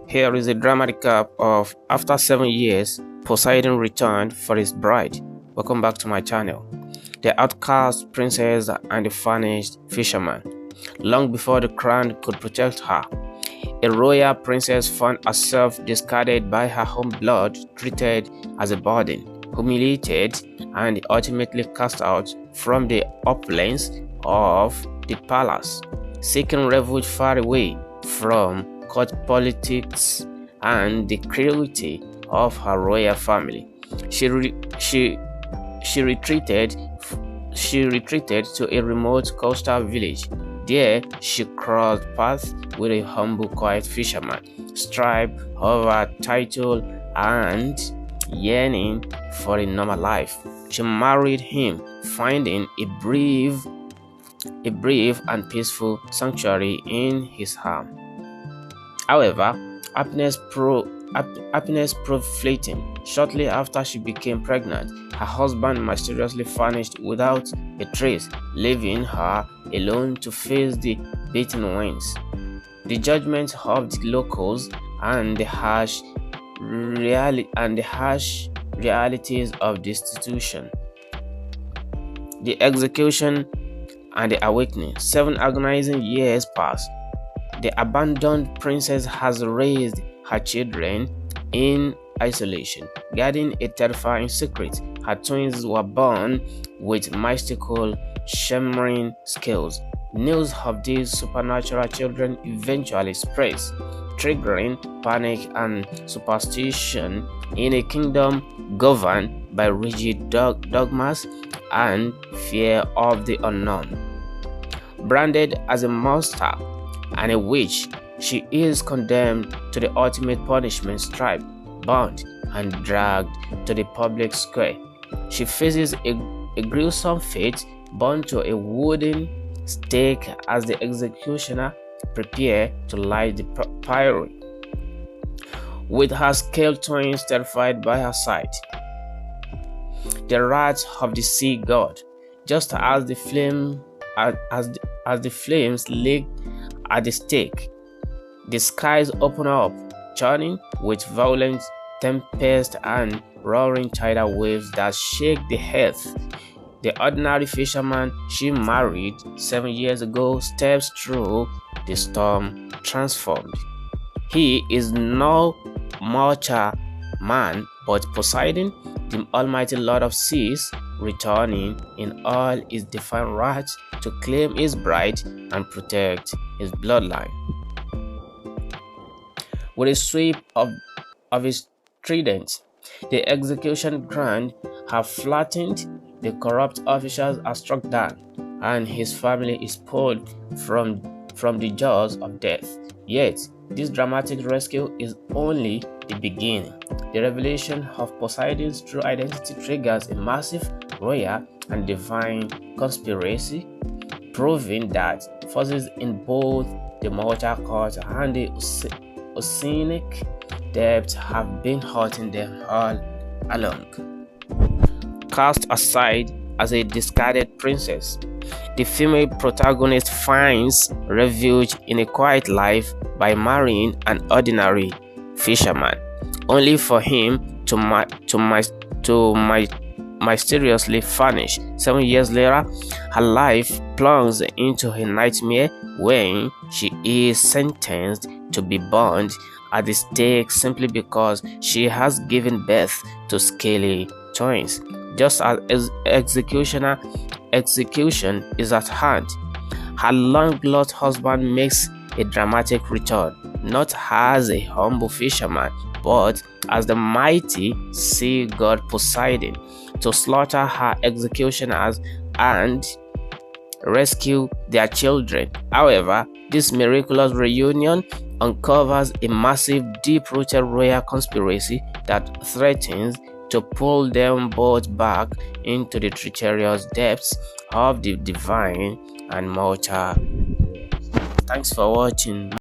Here is a dramatic recap of after 7 years, Poseidon returned for his bride. Welcome back to my channel. The outcast princess and the furnished fisherman. Long before the crown could protect her, a royal princess found herself discarded by her own blood, treated as a burden, humiliated, and ultimately cast out from the uplands of the palace, seeking refuge far away from court politics and the cruelty of her royal family. She retreated to a remote coastal village. There, she crossed paths with a humble, quiet fisherman, strived over title and yearning for a normal life. She married him, finding a brief and peaceful sanctuary in his home. However, happiness proved fleeting. Shortly after she became pregnant, her husband mysteriously vanished without a trace, leaving her alone to face the beating winds, the judgment of the locals, and the harsh realities of destitution. The execution and the awakening. 7 agonizing years passed. The abandoned princess has raised her children in isolation, guarding a terrifying secret. Her twins were born with mystical, shimmering skills. News of these supernatural children eventually spreads, triggering panic and superstition in a kingdom governed by rigid dogmas and fear of the unknown. Branded as a monster and a witch, she is condemned to the ultimate punishment, stripped, bound, and dragged to the public square. She faces a gruesome fate, bound to a wooden stake as the executioner prepares to light the pyre, with her scaled twins terrified by her sight. The wrath of the sea god. Just as the flames lick at the stake, the skies open up, churning with violent tempest and roaring tidal waves that shake the earth. The ordinary fisherman she married 7 years ago steps through the storm transformed. He is no mortal man, but Poseidon, the almighty lord of seas, returning in all his divine wrath to claim his bride and protect his bloodline. With a sweep of his trident, the execution ground have flattened, the corrupt officials are struck down, and his family is pulled from the jaws of death. Yet, this dramatic rescue is only the beginning. The revelation of Poseidon's true identity triggers a massive royal and divine conspiracy, proving that forces in both the mortal court and the oceanic depths have been hurting them all along. Cast aside as a discarded princess, the female protagonist finds refuge in a quiet life by marrying an ordinary fisherman, only for him to mysteriously vanish. 7 years later, her life plunges into a nightmare when she is sentenced to be burned at the stake simply because she has given birth to scaly twins. Just as execution is at hand, her long-lost husband makes a dramatic return, not as a humble fisherman, but as the mighty sea god Poseidon, to slaughter her executioners and rescue their children. However, this miraculous reunion uncovers a massive, deep-rooted royal conspiracy that threatens to pull them both back into the treacherous depths of the divine and mortal. Thanks for watching.